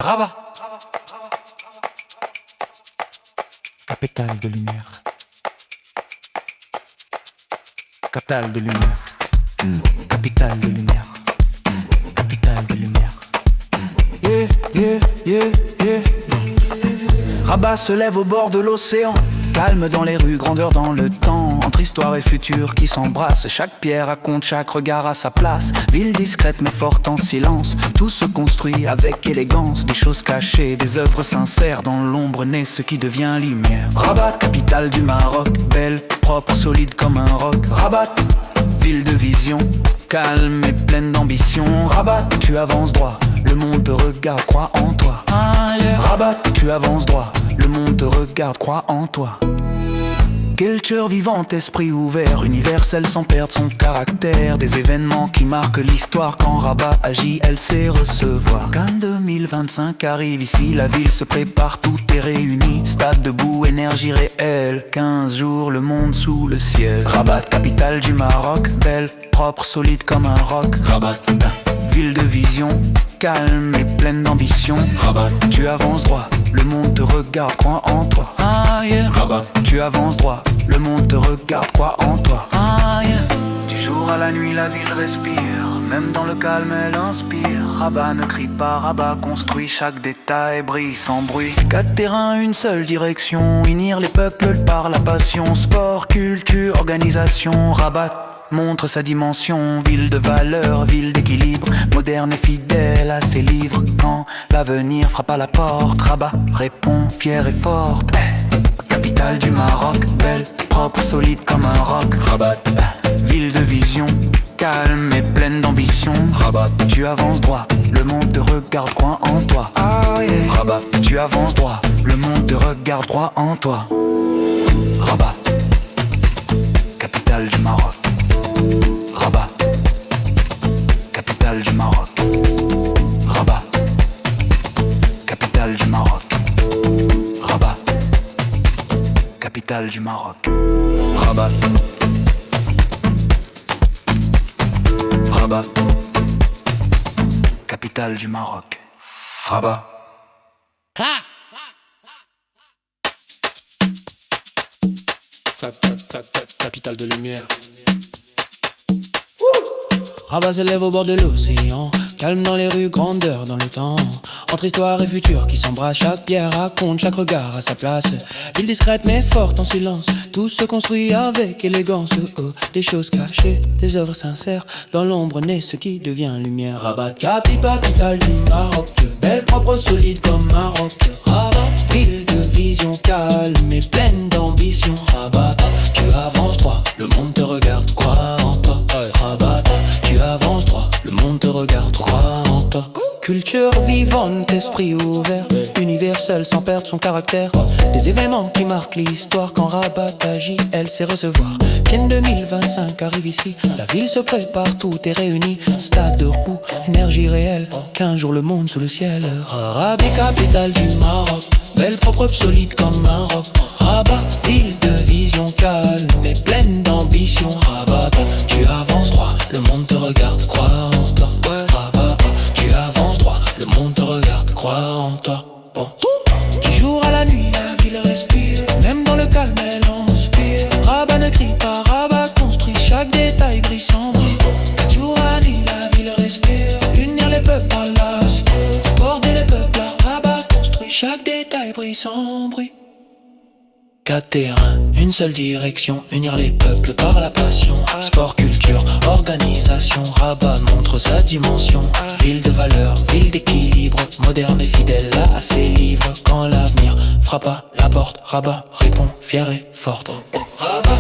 Rabat, capitale de lumière. Capitale de lumière. Capitale de lumière. Capitale de lumière. Yeah, yeah, yeah, yeah. Rabat se lève au bord de l'océan, calme dans les rues, grandeur dans le temps. Entre histoire et futur qui s'embrassent, chaque pierre raconte, chaque regard à sa place. Ville discrète mais forte en silence, tout se construit avec élégance. Des choses cachées, des œuvres sincères, dans l'ombre naît ce qui devient lumière. Rabat, capitale du Maroc, belle, propre, solide comme un roc. Rabat, ville de vision, calme et pleine d'ambition. Rabat, tu avances droit, le monde te regarde, crois en toi. Rabat, tu avances droit, le monde te regarde, crois en toi. Culture vivante, esprit ouvert, universel sans perdre son caractère. Des événements qui marquent l'histoire, quand Rabat agit, elle sait recevoir. Quand 2025 arrive ici, la ville se prépare, tout est réuni. Stade debout, énergie réelle, 15 jours, le monde sous le ciel. Rabat, capitale du Maroc, belle, propre, solide comme un roc. Rabat, ville de vision, calme et pleine d'ambition. Rabat, tu avances droit, le monde te regarde, crois en toi. Rabat, tu avances droit, le monde te regarde, crois en toi. Du jour à la nuit, la ville respire, même dans le calme, elle inspire. Rabat ne crie pas, Rabat construit, chaque détail brille sans bruit. 4 terrains, une seule direction, unir les peuples par la passion. Sport, culture, organisation. Rabat montre sa dimension, ville de valeur, ville d'équilibre, moderne et fidèle à ses livres. Quand l'avenir frappe à la porte, Rabat répond fière et forte. Capitale du Maroc, belle, propre, solide comme un roc. Rabat, ville de vision, calme et pleine d'ambition. Rabat, tu avances droit, le monde te regarde, crois en toi. Rabat, tu avances droit, le monde te regarde, crois en toi. Rabat, capitale du Maroc. Rabat, capitale du Maroc. Rabat, capitale du Maroc. Rabat, capitale du Maroc. Rabat, Rabat, capitale du Maroc. Rabat. Capitale de lumière. Rabat se lève au bord de l'océan, calme dans les rues, grandeur dans le temps. Entre histoire et futur qui s'embrassent, chaque pierre raconte, chaque regard à sa place. Ville discrète mais forte en silence, tout se construit avec élégance. Des choses cachées, des œuvres sincères, dans l'ombre naît ce qui devient lumière. Rabat, capitale du Maroc, belle, propre, solide comme un roc. Rabat, ville de vision, calme et pleine d'ambition. Rabat, tu avances droit, le monde te regarde, crois en toi. Rabat, tu avances droit, le monde te regarde, crois en toi. Culture vivante, esprit ouvert, universel sans perdre son caractère. Des événements qui marquent l'histoire, quand Rabat agit, elle sait recevoir. Ken 2025 arrive ici, la ville se prépare, tout est réuni. Stade debout, énergie réelle, 15 jours le monde sous le ciel. Rabat, capitale du Maroc, belle, propre, solide comme un roc. Rabat, ville de vision, calme et pleine d'ambition. Rabat, tu avances droit, le monde te regarde, crois en toi. Rabat, tu avances droit, le monde te regarde, crois en toi. Du jour à la nuit, la ville respire, même dans le calme elle inspire. Rabat ne crie pas, Rabat construit, chaque détail brille sans bruit. Du jour à la nuit, la ville respire, unir les peuples par la border les peuples, Rabat construit, chaque détail brille sans bruit. 4 terrains, une seule direction, unir les peuples par la passion. Sport, culture, organisation, Rabat montre sa dimension. Ville de valeur, ville d'équilibre, moderne et fidèle à ses livres. Quand l'avenir frappe à la porte, Rabat répond fier et forte. Rabat.